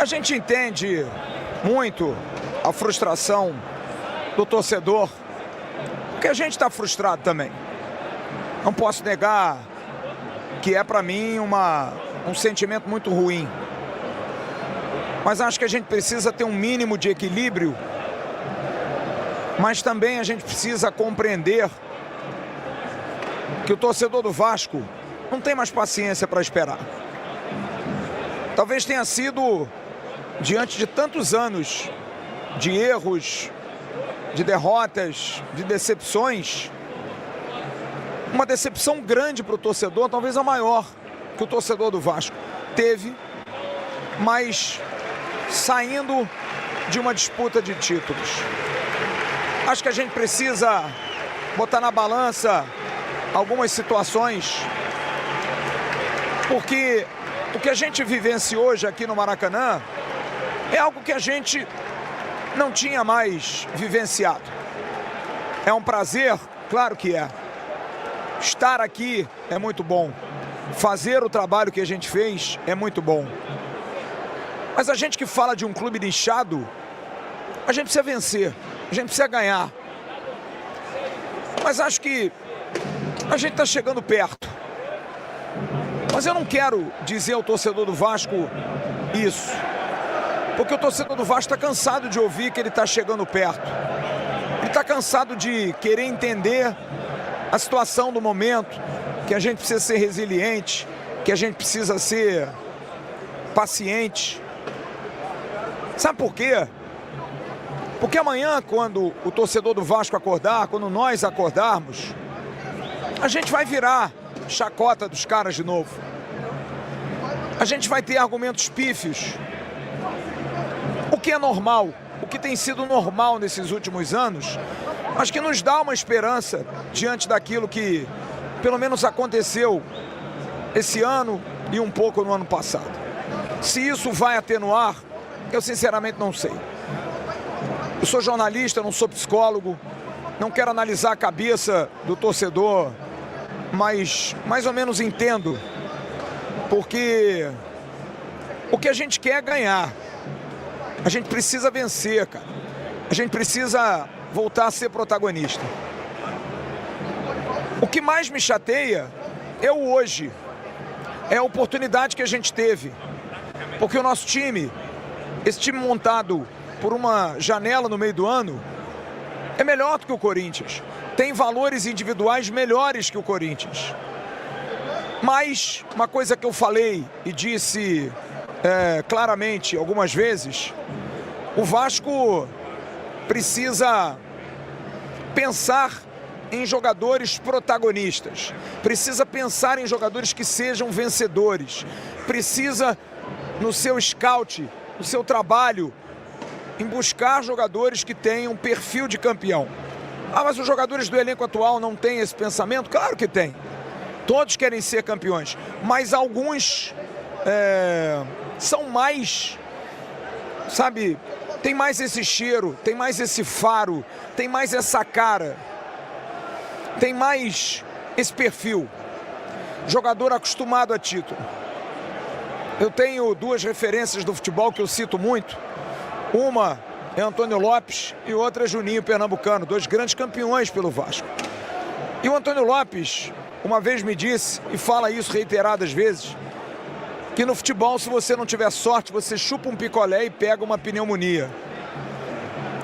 A gente entende muito a frustração do torcedor, porque a gente está frustrado também. Não posso negar que é para mim um sentimento muito ruim. Mas acho que a gente precisa ter um mínimo de equilíbrio, mas também a gente precisa compreender que o torcedor do Vasco não tem mais paciência para esperar. Talvez tenha sido, diante de tantos anos de erros, de derrotas, de decepções, uma decepção grande para o torcedor, talvez a maior que o torcedor do Vasco teve, mas saindo de uma disputa de títulos. Acho que a gente precisa botar na balança algumas situações, porque o que a gente vivencia hoje aqui no Maracanã é algo que a gente não tinha mais vivenciado. É um prazer? Claro que é. Estar aqui é muito bom. Fazer o trabalho que a gente fez é muito bom. Mas a gente que fala de um clube inchado, a gente precisa vencer, a gente precisa ganhar. Mas acho que a gente está chegando perto. Mas eu não quero dizer ao torcedor do Vasco isso, porque o torcedor do Vasco está cansado de ouvir que ele está chegando perto. Ele está cansado de querer entender a situação do momento, que a gente precisa ser resiliente, que a gente precisa ser paciente. Sabe por quê? Porque amanhã, quando o torcedor do Vasco acordar, quando nós acordarmos, a gente vai virar chacota dos caras de novo. A gente vai ter argumentos pífios. O que é normal, o que tem sido normal nesses últimos anos, mas que nos dá uma esperança diante daquilo que pelo menos aconteceu esse ano e um pouco no ano passado. Se isso vai atenuar, eu sinceramente não sei. Eu sou jornalista, não sou psicólogo, não quero analisar a cabeça do torcedor, mas mais ou menos entendo, porque o que a gente quer é ganhar. A gente precisa vencer, cara. A gente precisa voltar a ser protagonista. O que mais me chateia é o hoje. É a oportunidade que a gente teve. Porque o nosso time, esse time montado por uma janela no meio do ano, é melhor do que o Corinthians. Tem valores individuais melhores que o Corinthians. Mas uma coisa que eu falei e disse claramente algumas vezes, o Vasco precisa pensar em jogadores protagonistas, precisa pensar em jogadores que sejam vencedores, precisa no seu scout, no seu trabalho, em buscar jogadores que tenham perfil de campeão. Ah, mas os jogadores do elenco atual não têm esse pensamento? Claro que tem. Todos querem ser campeões, mas alguns são mais, sabe, tem mais esse cheiro, tem mais esse faro, tem mais essa cara, tem mais esse perfil. Jogador acostumado a título. Eu tenho duas referências do futebol que eu cito muito. Uma é Antônio Lopes e outra é Juninho Pernambucano, dois grandes campeões pelo Vasco. E o Antônio Lopes uma vez me disse, e fala isso reiteradas vezes, que no futebol, se você não tiver sorte, você chupa um picolé e pega uma pneumonia.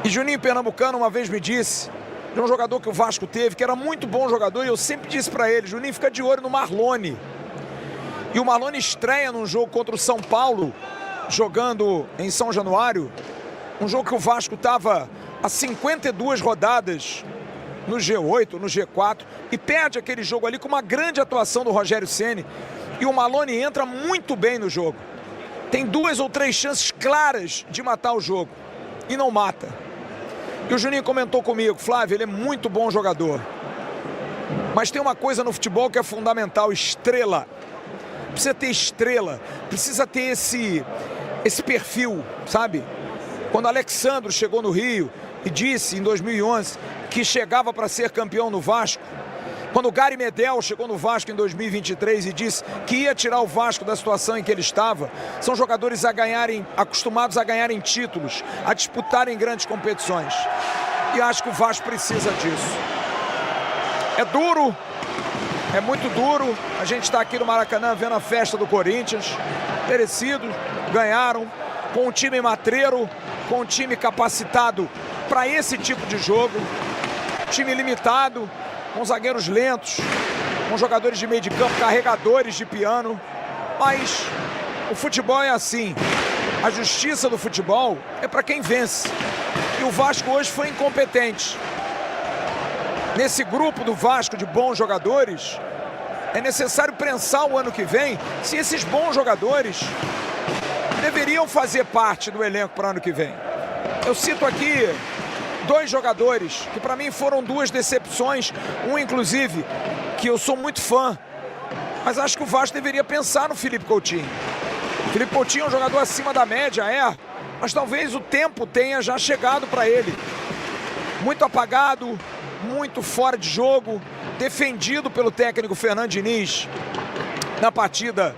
E Juninho Pernambucano uma vez me disse, de um jogador que o Vasco teve, que era muito bom jogador, e eu sempre disse para ele, Juninho, fica de olho no Marlone. E o Marlone estreia num jogo contra o São Paulo, jogando em São Januário, um jogo que o Vasco estava a 52 rodadas no G8, no G4, e perde aquele jogo ali com uma grande atuação do Rogério Ceni. E o Marlone entra muito bem no jogo. Tem 2 ou 3 chances claras de matar o jogo. E não mata. E o Juninho comentou comigo, Flávio, ele é muito bom jogador. Mas tem uma coisa no futebol que é fundamental, estrela. Precisa ter estrela, precisa ter esse perfil, sabe? Quando Alexandro chegou no Rio e disse, em 2011, que chegava para ser campeão no Vasco, Quando o Gary Medel chegou no Vasco em 2023 e disse que ia tirar o Vasco da situação em que ele estava, são jogadores acostumados a ganharem títulos, a disputarem grandes competições. E acho que o Vasco precisa disso. É duro, é muito duro. A gente está aqui no Maracanã vendo a festa do Corinthians. Merecido, ganharam, com um time matreiro, com um time capacitado para esse tipo de jogo. Time limitado, com zagueiros lentos, com jogadores de meio de campo, carregadores de piano. Mas o futebol é assim. A justiça do futebol é para quem vence. E o Vasco hoje foi incompetente. Nesse grupo do Vasco de bons jogadores, é necessário pensar o ano que vem se esses bons jogadores deveriam fazer parte do elenco para o ano que vem. Eu cito aqui 2 jogadores que para mim foram 2 decepções, um inclusive que eu sou muito fã, mas acho que o Vasco deveria pensar no Felipe Coutinho. O Felipe Coutinho é um jogador acima da média, mas talvez o tempo tenha já chegado para ele. Muito apagado, muito fora de jogo, defendido pelo técnico Fernando Diniz na partida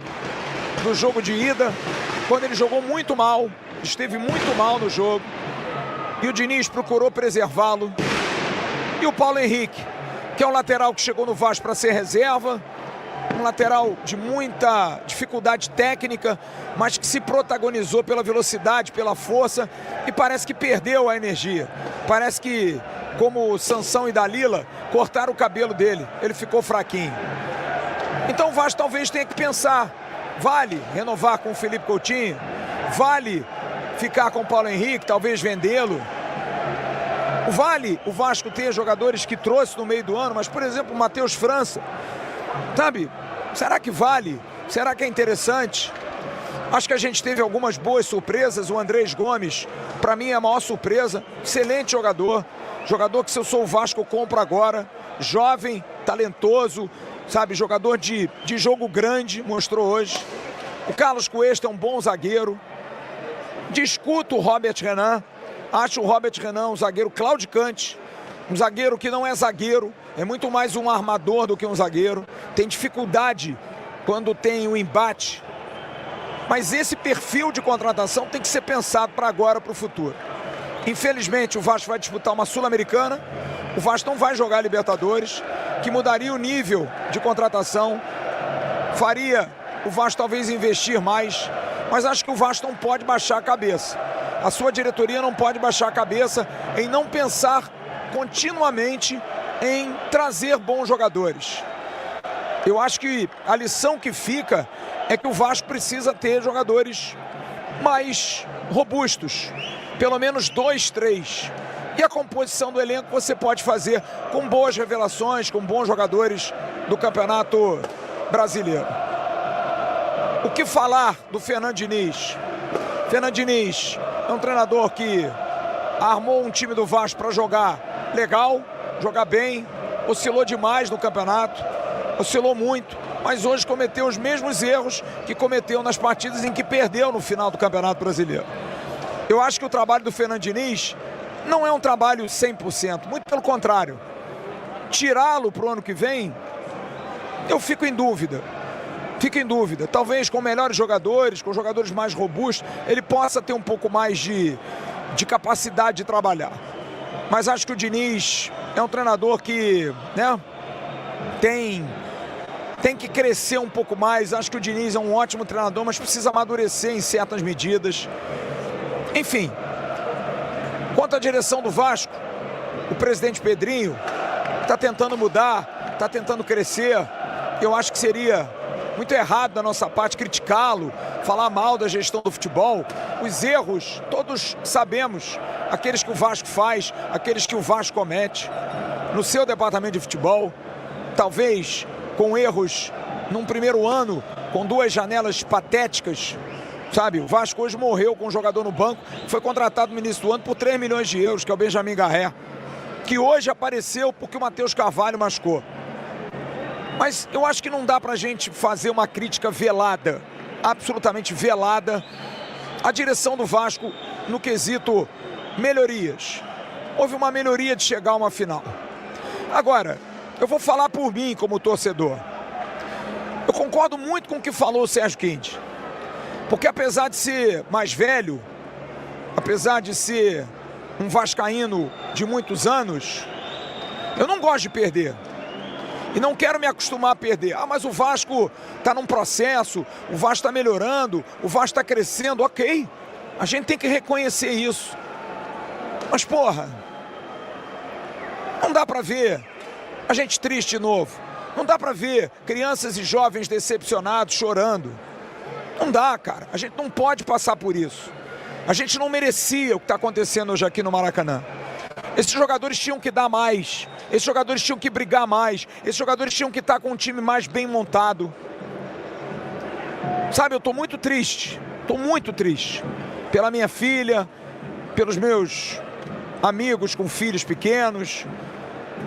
do jogo de ida, quando ele jogou muito mal, esteve muito mal no jogo, e o Diniz procurou preservá-lo. E o Paulo Henrique, que é um lateral que chegou no Vasco para ser reserva, um lateral de muita dificuldade técnica, mas que se protagonizou pela velocidade, pela força, e parece que perdeu a energia. Parece que, como Sansão e Dalila, cortaram o cabelo dele, ele ficou fraquinho. Então o Vasco talvez tenha que pensar, vale renovar com o Felipe Coutinho? Vale ficar com o Paulo Henrique, talvez vendê-lo? Vale o Vasco ter jogadores que trouxe no meio do ano, mas por exemplo o Matheus França, sabe? Será que vale? Será que é interessante? Acho que a gente teve algumas boas surpresas. O Andrés Gomes, para mim é a maior surpresa, excelente jogador, jogador que se eu sou o Vasco eu compro agora, jovem, talentoso, sabe, jogador de jogo grande, mostrou hoje. O Carlos Cuesta é um bom zagueiro. Discuto o Robert Renan, acho o Robert Renan um zagueiro claudicante, um zagueiro que não é zagueiro, é muito mais um armador do que um zagueiro, tem dificuldade quando tem o embate. Mas esse perfil de contratação tem que ser pensado para agora, para o futuro. Infelizmente o Vasco vai disputar uma Sul-Americana, o Vasco não vai jogar Libertadores, que mudaria o nível de contratação, faria o Vasco talvez investir mais, mas acho que o Vasco não pode baixar a cabeça. A sua diretoria não pode baixar a cabeça em não pensar continuamente em trazer bons jogadores. Eu acho que a lição que fica é que o Vasco precisa ter jogadores mais robustos, pelo menos 2, 3. E a composição do elenco você pode fazer com boas revelações, com bons jogadores do Campeonato Brasileiro. O que falar do Fernando Diniz? Fernando Diniz é um treinador que armou um time do Vasco para jogar legal, jogar bem, oscilou demais no campeonato, oscilou muito, mas hoje cometeu os mesmos erros que cometeu nas partidas em que perdeu no final do Campeonato Brasileiro. Eu acho que o trabalho do Fernando Diniz não é um trabalho 100%, muito pelo contrário. Tirá-lo para o ano que vem, eu fico em dúvida. Talvez com melhores jogadores, com jogadores mais robustos, ele possa ter um pouco mais de capacidade de trabalhar. Mas acho que o Diniz é um treinador que, né, tem que crescer um pouco mais. Acho que o Diniz é um ótimo treinador, mas precisa amadurecer em certas medidas. Enfim, quanto à direção do Vasco, o presidente Pedrinho está tentando mudar, está tentando crescer. Eu acho que seria muito errado da nossa parte criticá-lo, falar mal da gestão do futebol. Os erros, todos sabemos, aqueles que o Vasco faz, aqueles que o Vasco comete no seu departamento de futebol, talvez com erros num primeiro ano, com 2 janelas patéticas, sabe? O Vasco hoje morreu com um jogador no banco, foi contratado no início do ano por 3 milhões de euros, que é o Benjamin Garré, que hoje apareceu porque o Matheus Carvalho machucou. Mas eu acho que não dá pra gente fazer uma crítica velada, absolutamente velada, à direção do Vasco no quesito melhorias. Houve uma melhoria de chegar a uma final. Agora, Eu vou falar por mim como torcedor. Eu concordo muito com o que falou o Sérgio Kind. Porque apesar de ser mais velho, apesar de ser um vascaíno de muitos anos, eu não gosto de perder. E não quero me acostumar a perder. Ah, mas o Vasco está num processo, o Vasco está melhorando, o Vasco está crescendo. Ok, a gente tem que reconhecer isso. Mas porra, não dá para ver a gente triste de novo. Não dá para ver crianças e jovens decepcionados, chorando. Não dá, cara. A gente não pode passar por isso. A gente não merecia o que está acontecendo hoje aqui no Maracanã. Esses jogadores tinham que dar mais. Esses jogadores tinham que brigar mais. Esses jogadores tinham que estar com um time mais bem montado. Sabe, eu estou muito triste. Estou muito triste. Pela minha filha, pelos meus amigos com filhos pequenos,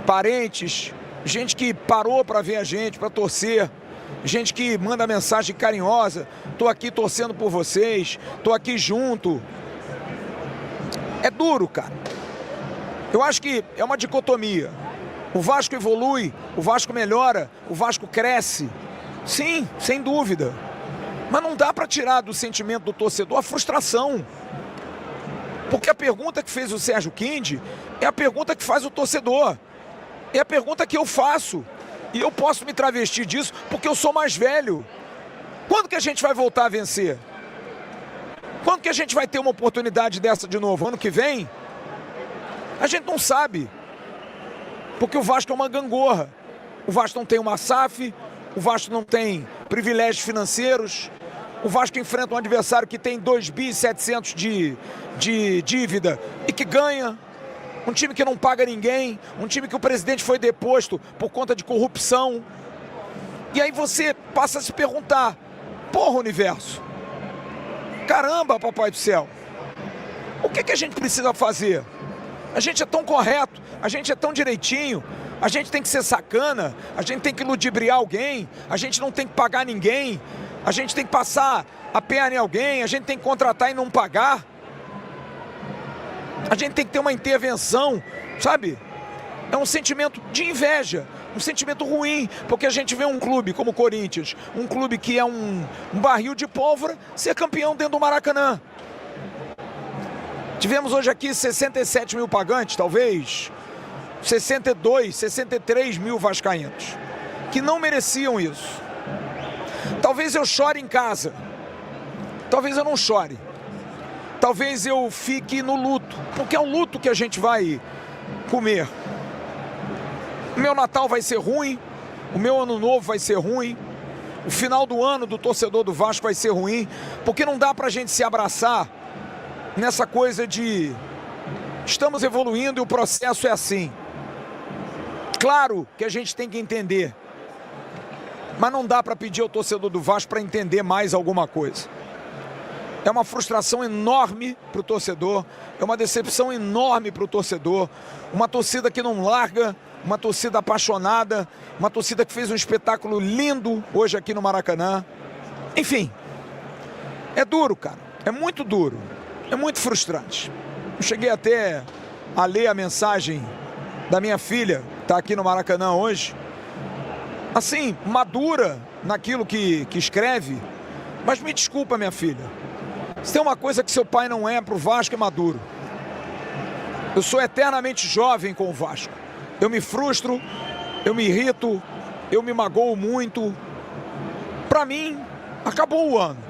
parentes, gente que parou para ver a gente, para torcer. Gente que manda mensagem carinhosa. Estou aqui torcendo por vocês. Estou aqui junto. É duro, cara. Eu acho que é uma dicotomia. O Vasco evolui, o Vasco melhora, o Vasco cresce. Sim, sem dúvida. Mas não dá para tirar do sentimento do torcedor a frustração. Porque a pergunta que fez o Sérgio Kind é a pergunta que faz o torcedor. É a pergunta que eu faço. E eu posso me travestir disso porque eu sou mais velho. Quando que a gente vai voltar a vencer? Quando que a gente vai ter uma oportunidade dessa de novo? Ano que vem? A gente não sabe. Porque o Vasco é uma gangorra. O Vasco não tem uma SAF, o Vasco não tem privilégios financeiros, o Vasco enfrenta um adversário que tem 2.700 de dívida e que ganha. Um time que não paga ninguém, um time que o presidente foi deposto por conta de corrupção. E aí você passa a se perguntar, porra, universo, caramba, papai do céu, o que a gente precisa fazer? A gente é tão correto, a gente é tão direitinho, a gente tem que ser sacana, a gente tem que ludibriar alguém, a gente não tem que pagar ninguém, a gente tem que passar a perna em alguém, a gente tem que contratar e não pagar. A gente tem que ter uma intervenção, sabe? É um sentimento de inveja, um sentimento ruim, porque a gente vê um clube como o Corinthians, um clube que é um barril de pólvora, ser campeão dentro do Maracanã. Tivemos hoje aqui 67 mil pagantes, talvez 62, 63 mil vascaínos, que não mereciam isso. Talvez eu chore em casa, talvez eu não chore. Talvez eu fique no luto, porque é um luto que a gente vai comer. O meu Natal vai ser ruim, o meu Ano Novo vai ser ruim, o final do ano do torcedor do Vasco vai ser ruim, porque não dá pra gente se abraçar nessa coisa de estamos evoluindo e o processo é assim. Claro que a gente tem que entender, mas não dá pra pedir ao torcedor do Vasco para entender mais alguma coisa. É uma frustração enorme para o torcedor, é uma decepção enorme para o torcedor, uma torcida que não larga, uma torcida apaixonada, uma torcida que fez um espetáculo lindo hoje aqui no Maracanã. Enfim, é duro, cara, é muito duro, é muito frustrante. Eu cheguei até a ler a mensagem da minha filha, que está aqui no Maracanã hoje, assim, madura naquilo que escreve, mas me desculpa, minha filha. Se tem uma coisa que seu pai não é pro Vasco, é maduro. Eu sou eternamente jovem com o Vasco. Eu me frustro, eu me irrito, eu me magoo muito. Pra mim, acabou o ano.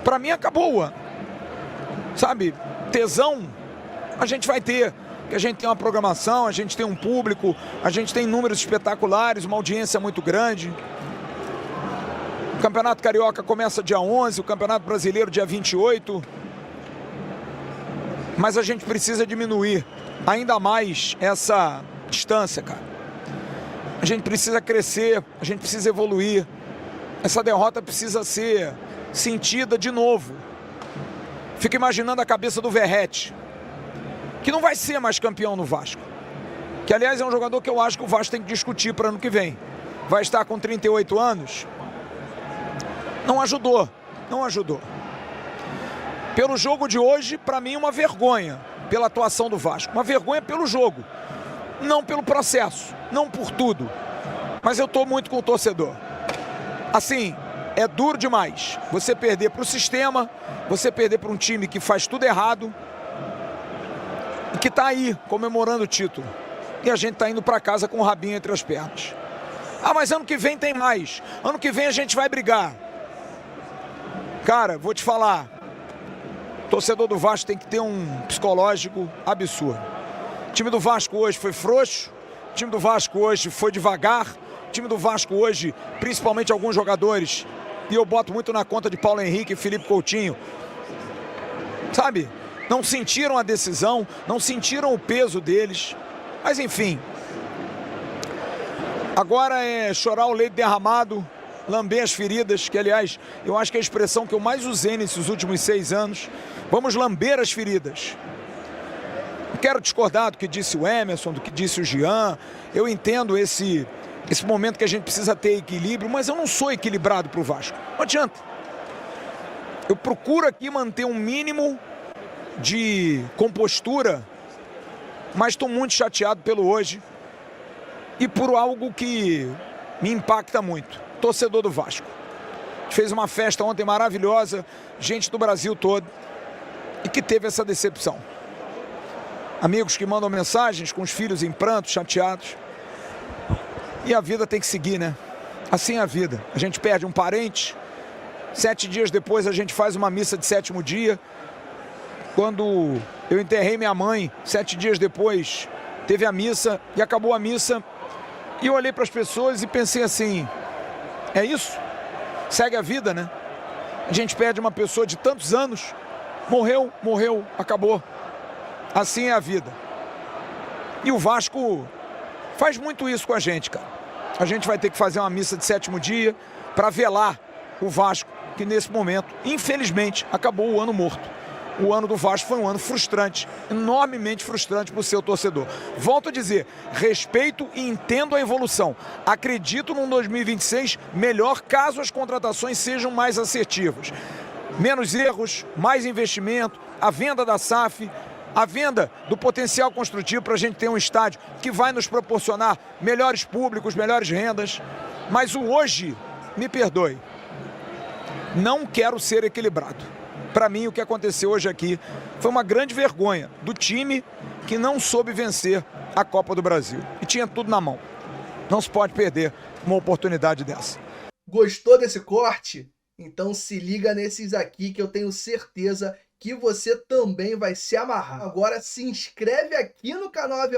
Pra mim, acabou o ano. Sabe, tesão a gente vai ter. Porque a gente tem uma programação, a gente tem um público, a gente tem números espetaculares, uma audiência muito grande. O Campeonato Carioca começa dia 11, o Campeonato Brasileiro dia 28. Mas a gente precisa diminuir ainda mais essa distância, cara. A gente precisa crescer, a gente precisa evoluir. Essa derrota precisa ser sentida de novo. Fico imaginando a cabeça do Verratti, que não vai ser mais campeão no Vasco. Que, aliás, é um jogador que eu acho que o Vasco tem que discutir para ano que vem. Vai estar com 38 anos. Não ajudou, não ajudou. Pelo jogo de hoje, para mim, uma vergonha pela atuação do Vasco. Uma vergonha pelo jogo, não pelo processo. não por tudo, mas eu estou muito com o torcedor. Assim, é duro demais você perder para o sistema, você perder para um time que faz tudo errado e que está aí comemorando o título. E a gente está indo para casa com o rabinho entre as pernas. Ah, mas ano que vem tem mais. Ano que vem a gente vai brigar. Cara, vou te falar. Torcedor do Vasco tem que ter um psicológico absurdo. O time do Vasco hoje foi frouxo. O time do Vasco hoje foi devagar. O time do Vasco hoje, principalmente alguns jogadores, e eu boto muito na conta de Paulo Henrique e Felipe Coutinho, sabe? Não sentiram a decisão, não sentiram o peso deles. Mas enfim, agora é chorar o leite derramado, lamber as feridas, que aliás, eu acho que é a expressão que eu mais usei nesses últimos 6 anos. Vamos lamber as feridas. Não quero discordar do que disse o Emerson, do que disse o Jean. Eu entendo esse momento que a gente precisa ter equilíbrio, mas eu não sou equilibrado para o Vasco. Não adianta. Eu procuro aqui manter um mínimo de compostura, mas estou muito chateado pelo hoje e por algo que me impacta muito. Torcedor do Vasco. A gente fez uma festa ontem maravilhosa, gente do Brasil todo, e que teve essa decepção. Amigos que mandam mensagens com os filhos em pranto, chateados. E a vida tem que seguir, né? Assim é a vida. A gente perde um parente, 7 dias depois a gente faz uma missa de 7º dia. Quando eu enterrei minha mãe, 7 dias depois, teve a missa e acabou a missa. E eu olhei para as pessoas e pensei assim, é isso? Segue a vida, né? A gente perde uma pessoa de tantos anos, morreu, acabou. Assim é a vida. E o Vasco faz muito isso com a gente, cara. A gente vai ter que fazer uma missa de 7º dia para velar o Vasco, que nesse momento, infelizmente, acabou o ano morto. O ano do Vasco foi um ano frustrante, enormemente frustrante para o seu torcedor. Volto a dizer, respeito e entendo a evolução. Acredito num 2026 melhor caso as contratações sejam mais assertivas. Menos erros, mais investimento, a venda da SAF, a venda do potencial construtivo para a gente ter um estádio que vai nos proporcionar melhores públicos, melhores rendas. Mas o hoje, me perdoe, não quero ser equilibrado. Para mim, o que aconteceu hoje aqui foi uma grande vergonha do time que não soube vencer a Copa do Brasil. E tinha tudo na mão. Não se pode perder uma oportunidade dessa. Gostou desse corte? Então se liga nesses aqui que eu tenho certeza que você também vai se amarrar. Agora se inscreve aqui no canal AV+,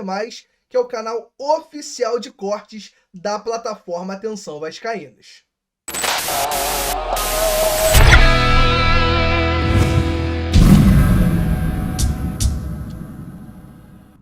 que é o canal oficial de cortes da plataforma Atenção Vascaínos.